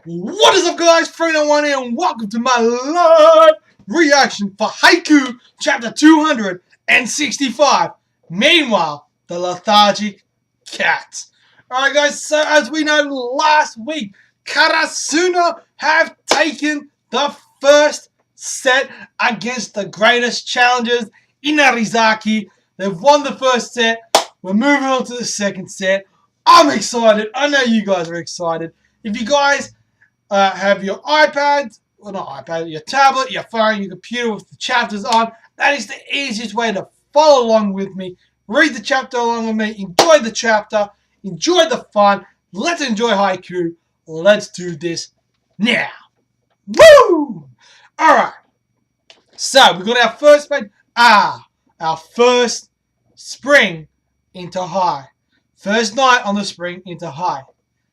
What is up, guys? Free1 here, and welcome to my live reaction for Haikyuu chapter 265. Meanwhile, the Lethargic Cat. Alright, guys, so as we know, last week, Karasuno have taken the first set against the greatest challengers, Inarizaki. They've won the first set. We're moving on to the second set. I'm excited. I know you guys are excited. If you guys have your iPad, well, not iPad, your tablet, your phone, your computer with the chapters on, that is the easiest way to follow along with me. Read the chapter along with me. Enjoy the chapter. Enjoy the fun. Let's enjoy Haikyuu. Let's do this now. Woo! Alright. So, we got our first page. Our first spring into high. First night on the spring into high.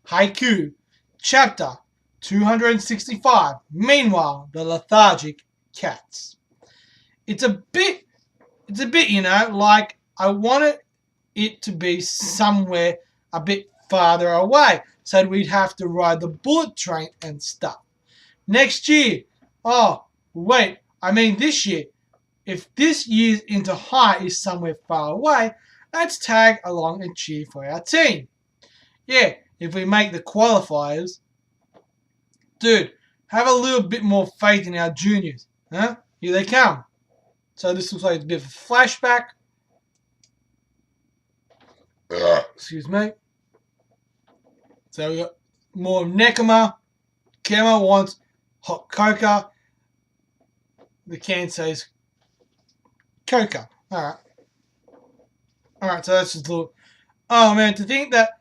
Haikyuu, chapter 265. Meanwhile, the Lethargic Cats. It's a bit, you know, like I wanted it to be somewhere a bit farther away, so we'd have to ride the bullet train and stuff. Next year, oh, wait, I mean this year. If this year's into high is somewhere far away, let's tag along and cheer for our team. Yeah, if we make the qualifiers. Dude, have a little bit more faith in our juniors. Huh? Here they come. So this looks like it's a bit of a flashback. Excuse me. So we got more of Nekama. Kema wants hot coca. The can says coca. Alright. Alright, so that's just a little... Oh man, to think that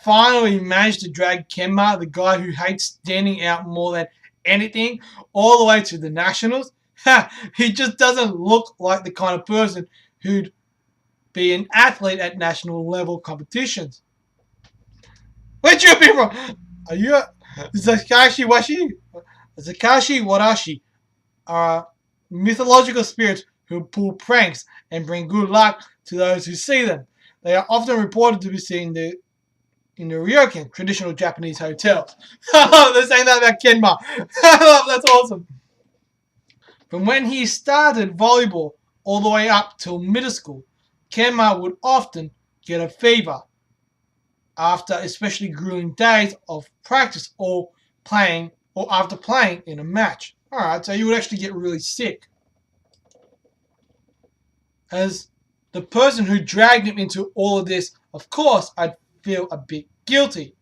finally managed to drag Kenma, the guy who hates standing out more than anything, all the way to the nationals. He just doesn't look like the kind of person who'd be an athlete at national level competitions. Where'd you be from? Are you Zakashi Washi? Zakashi Warashi are mythological spirits who pull pranks and bring good luck to those who see them. They are often reported to be seen in the ryokan, traditional Japanese hotels. They're saying that about Kenma. That's awesome. From when he started volleyball all the way up till middle school, Kenma would often get a fever after especially grueling days of practice or after playing in a match. Alright, so he would actually get really sick. As the person who dragged him into all of this, of course, I'd feel a bit guilty.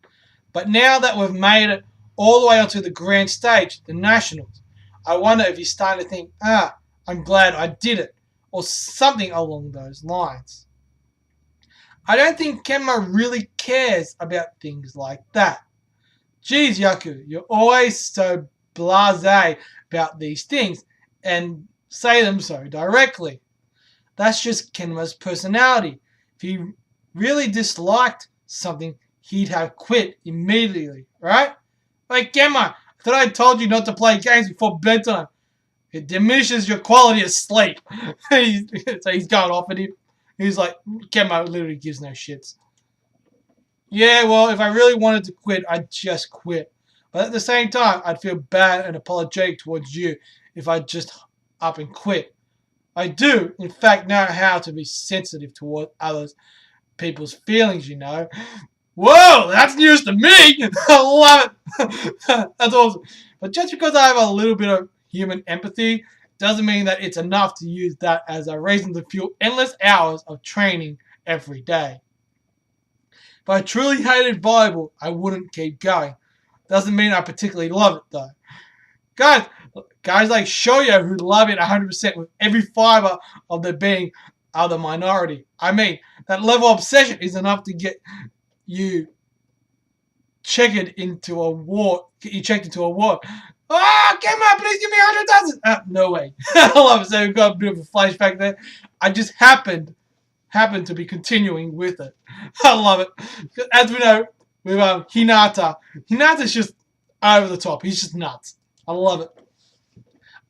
But now that we've made it all the way onto the grand stage, the nationals, I wonder if he's starting to think, I'm glad I did it, or something along those lines. I don't think Kenma really cares about things like that. Geez, Yaku, you're always so blasé about these things and say them so directly. That's just Kenma's personality. If he really disliked something, he'd have quit immediately, right? Like, Kenma, I thought I told you not to play games before bedtime. It diminishes your quality of sleep. So he's going off at him. He's like, Kenma literally gives no shits. Yeah, well, if I really wanted to quit, I'd just quit. But at the same time, I'd feel bad and apologetic towards you if I just up and quit. I do, in fact, know how to be sensitive toward others people's feelings, you know. Whoa, that's news to me. I love it. That's awesome. But just because I have a little bit of human empathy doesn't mean that it's enough to use that as a reason to fuel endless hours of training every day. If I truly hated volleyball, I wouldn't keep going. Doesn't mean I particularly love it, though. Guys like Shoyo who love it 100% with every fiber of their being are the minority. I mean, that level of obsession is enough to get you checked into a ward. Oh, come on, please give me 100,000. No way. I love it. So we've got a bit of a flashback there. I just happened to be continuing with it. I love it. As we know, with Hinata. Hinata's just over the top. He's just nuts. I love it.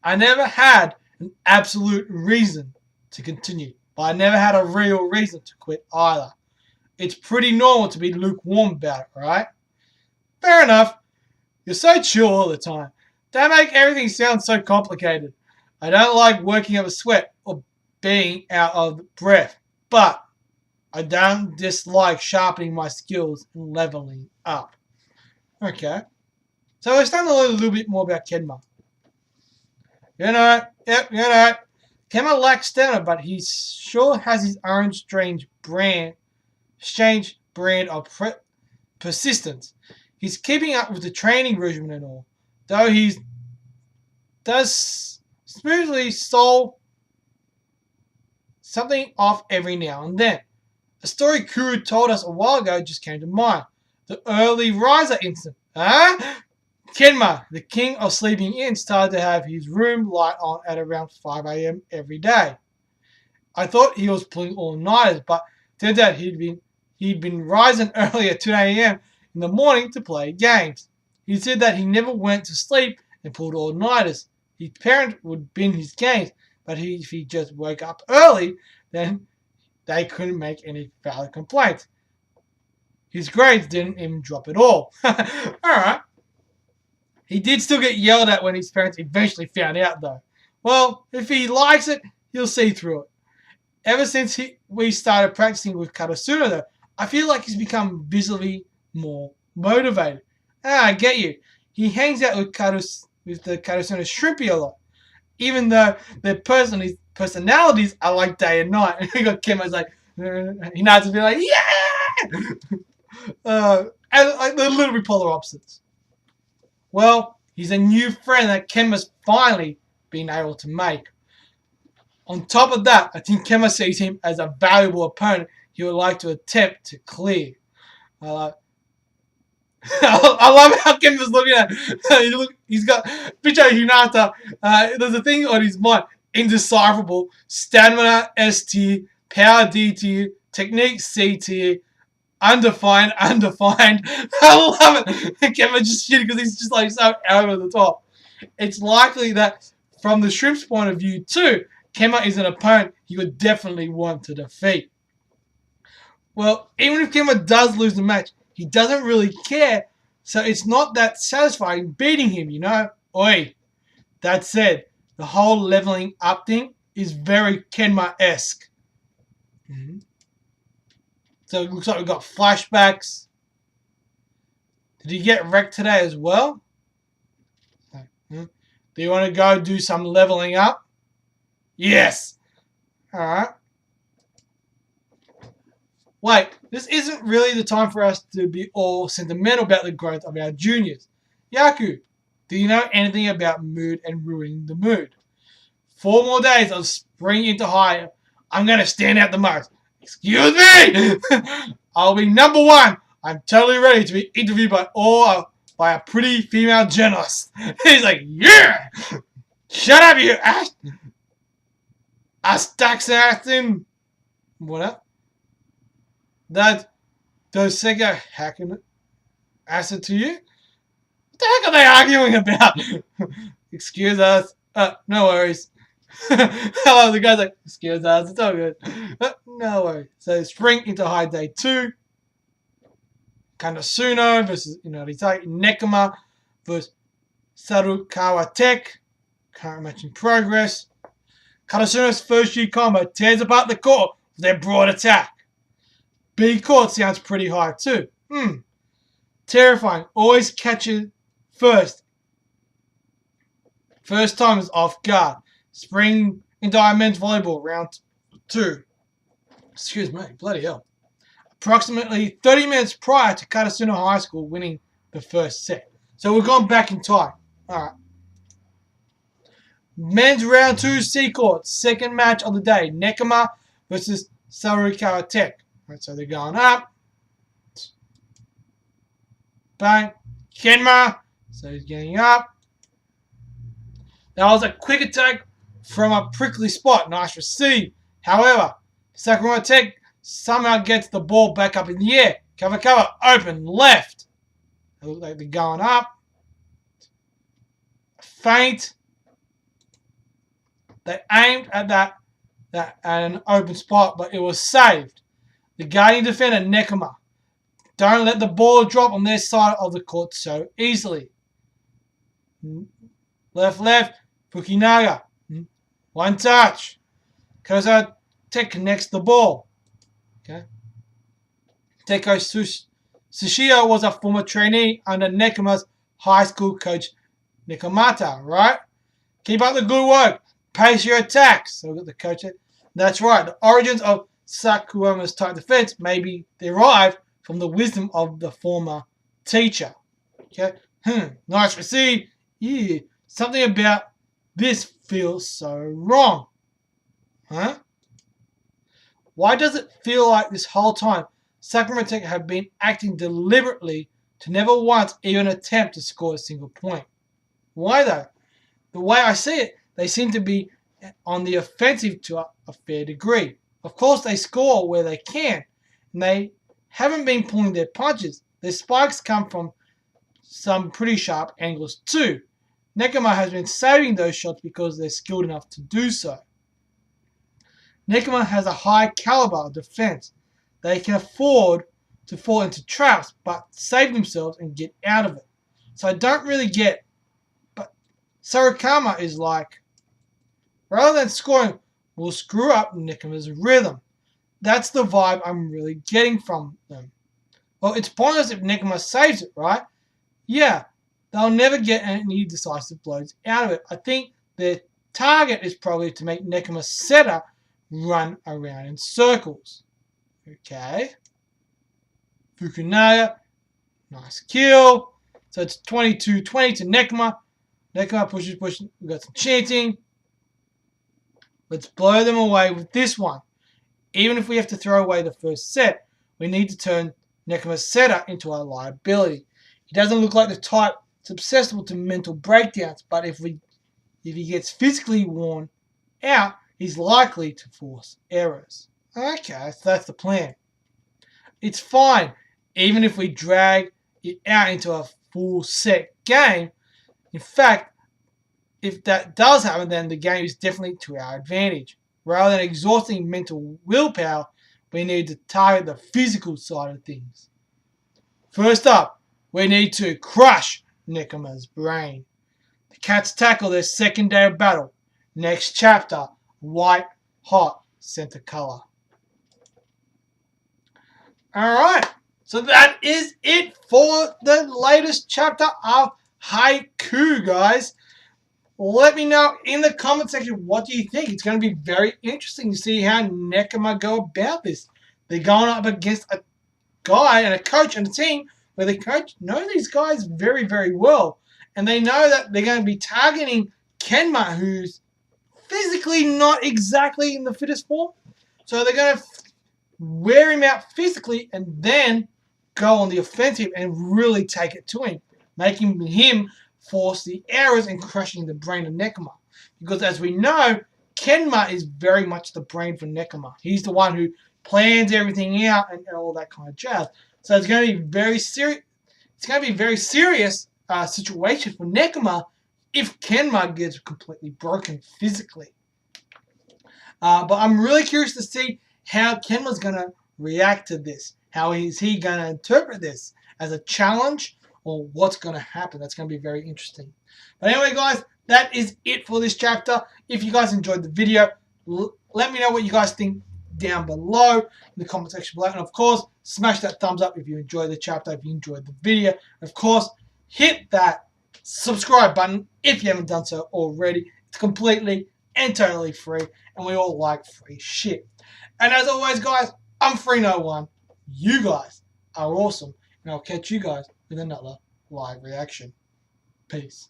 I never had an absolute reason to continue, but I never had a real reason to quit either. It's pretty normal to be lukewarm about it, right? Fair enough. You're so chill all the time. Don't make everything sound so complicated. I don't like working up a sweat or being out of breath, but I don't dislike sharpening my skills and leveling up. Okay. So we're starting to learn a little bit more about Kenma. Kenma lacks stamina, but he sure has his own strange brand of persistence. He's keeping up with the training regimen and all, though he does smoothly solve something off every now and then. A story Kuru told us a while ago just came to mind. The early riser incident. Huh? Kenma, the king of sleeping in, started to have his room light on at around 5 a.m. every day. I thought he was pulling all-nighters, but turns out he'd been rising early at 2 a.m. in the morning to play games. He said that he never went to sleep and pulled all-nighters. His parents would bin his games, but if he just woke up early, then they couldn't make any valid complaints. His grades didn't even drop at all. Alright. He did still get yelled at when his parents eventually found out, though. Well, if he likes it, he'll see through it. Ever since we started practicing with Karasuno, though, I feel like he's become visibly more motivated. I get you. He hangs out with the Karasuno Shrimpy a lot, even though their personalities are like day and night. And we got Kenma's like, he knows to be like, yeah! And like, they're literally polar opposites. Well, he's a new friend that Kenma's finally been able to make. On top of that, I think Kenma sees him as a valuable opponent he would like to attempt to clear. I love how Kenma's looking at it. He's got picture of Hinata. There's a thing on his mind. Indecipherable. Stamina S tier. Power D tier. Technique C tier. Undefined. I love it. Kenma's just shitty because he's just like so over the top. It's likely that from the Shrimp's point of view too, Kenma is an opponent he would definitely want to defeat. Well, even if Kenma does lose the match, he doesn't really care, so it's not that satisfying beating him, you know? Oi. That said, the whole leveling up thing is very Kenma-esque. So it looks like we've got flashbacks. Did he get wrecked today as well? Do you want to go do some leveling up? Yes. Alright. Wait, this isn't really the time for us to be all sentimental about the growth of our juniors. Haikyuu, do you know anything about mood and ruining the mood? 4 more days of spring into high. I'm going to stand out the most. Excuse me! I'll be number 1. I'm totally ready to be interviewed by a pretty female journalist. He's like, yeah! Shut up, you ass! Astaxanthin. What up? That does Sega hacking acid to you? What the heck are they arguing about? Excuse us. No worries. Hello, the guy's like, excuse us, it's all good. No worries. So spring into high day 2. Kanasuno versus Inaritaki. Nekoma versus Sarukawa Tech. Current match in progress. Karasuno's first year combo tears apart the court with their broad attack. B court sounds pretty high too. Terrifying. Always catches first. First time is off guard. Spring into men's volleyball round 2. Excuse me, bloody hell. Approximately 30 minutes prior to Karasuno High School winning the first set. So we've gone back in time. Alright. Men's round 2 C court. Second match of the day. Nekoma versus Sarukawa Tech. Alright, so they're going up. Bang. Kenma. So he's getting up. That was a quick attack from a prickly spot. Nice receive. However, Sarukawa Tech somehow gets the ball back up in the air. Cover, open, left. They look like they're going up. Feint. They aimed at that at an open spot, but it was saved. The guardian defender, Nekoma. Don't let the ball drop on their side of the court so easily. Left, Fukinaga. One touch. Koza Tek connects the ball. Okay. Teko Tsushio was a former trainee under Nekoma's high school coach Nikomata, right? Keep up the good work. Pace your attacks. So we got the coach. That's right. The origins of Sakuoma's tight defense may be derived from the wisdom of the former teacher. Okay. Nice receive. Yeah. Something about this feels so wrong. Huh? Why does it feel like this whole time Sakura Tech have been acting deliberately to never once even attempt to score a single point? Why though? The way I see it, they seem to be on the offensive to a fair degree. Of course, they score where they can, and they haven't been pulling their punches. Their spikes come from some pretty sharp angles too. Nekoma has been saving those shots because they're skilled enough to do so. Nekoma has a high caliber of defense. They can afford to fall into traps, but save themselves and get out of it. So I don't really get. But Sarakama is like, rather than scoring, we'll screw up Nekoma's rhythm. That's the vibe I'm really getting from them. Well, it's pointless if Nekoma saves it, right? Yeah, they'll never get any decisive blows out of it. I think their target is probably to make Nekoma's setter run around in circles. Okay. Fukunaga. Nice kill. So it's 22-20 to Nekoma. Nekoma pushes. We've got some chanting. Let's blow them away with this one. Even if we have to throw away the first set, we need to turn Nekoma's setter into a liability. He doesn't look like the type susceptible to mental breakdowns, but if he gets physically worn out, he's likely to force errors. Okay, so that's the plan. It's fine, even if we drag it out into a full set game. In fact, if that does happen, then the game is definitely to our advantage. Rather than exhausting mental willpower, we need to target the physical side of things. First up, we need to crush Nekoma's brain. The cats tackle their second day of battle. Next chapter, white hot center color. Alright, so that is it for the latest chapter of Haikyuu, guys. Let me know in the comment section, what do you think? It's going to be very interesting to see how Nekoma go about this. They're going up against a guy and a coach and a team where the coach knows these guys very, very well. And they know that they're going to be targeting Kenma, who's physically not exactly in the fittest form. So they're going to wear him out physically and then go on the offensive and really take it to him, making him force the errors and crushing the brain of Nekoma. Because as we know, Kenma is very much the brain for Nekoma. He's the one who plans everything out and all that kind of jazz. So it's going to be very serious. It's going to be a very serious situation for Nekoma if Kenma gets completely broken physically. But I'm really curious to see how Kenma's going to react to this. How is he going to interpret this as a challenge, or what's going to happen? That's going to be very interesting. But anyway, guys, that is it for this chapter. If you guys enjoyed the video, let me know what you guys think down below in the comment section below. And of course, smash that thumbs up if you enjoyed the chapter, if you enjoyed the video. And of course, hit that subscribe button if you haven't done so already. It's completely and totally free, and we all like free shit. And as always, guys, I'm Free01. You guys are awesome, and I'll catch you guys with another live reaction. Peace.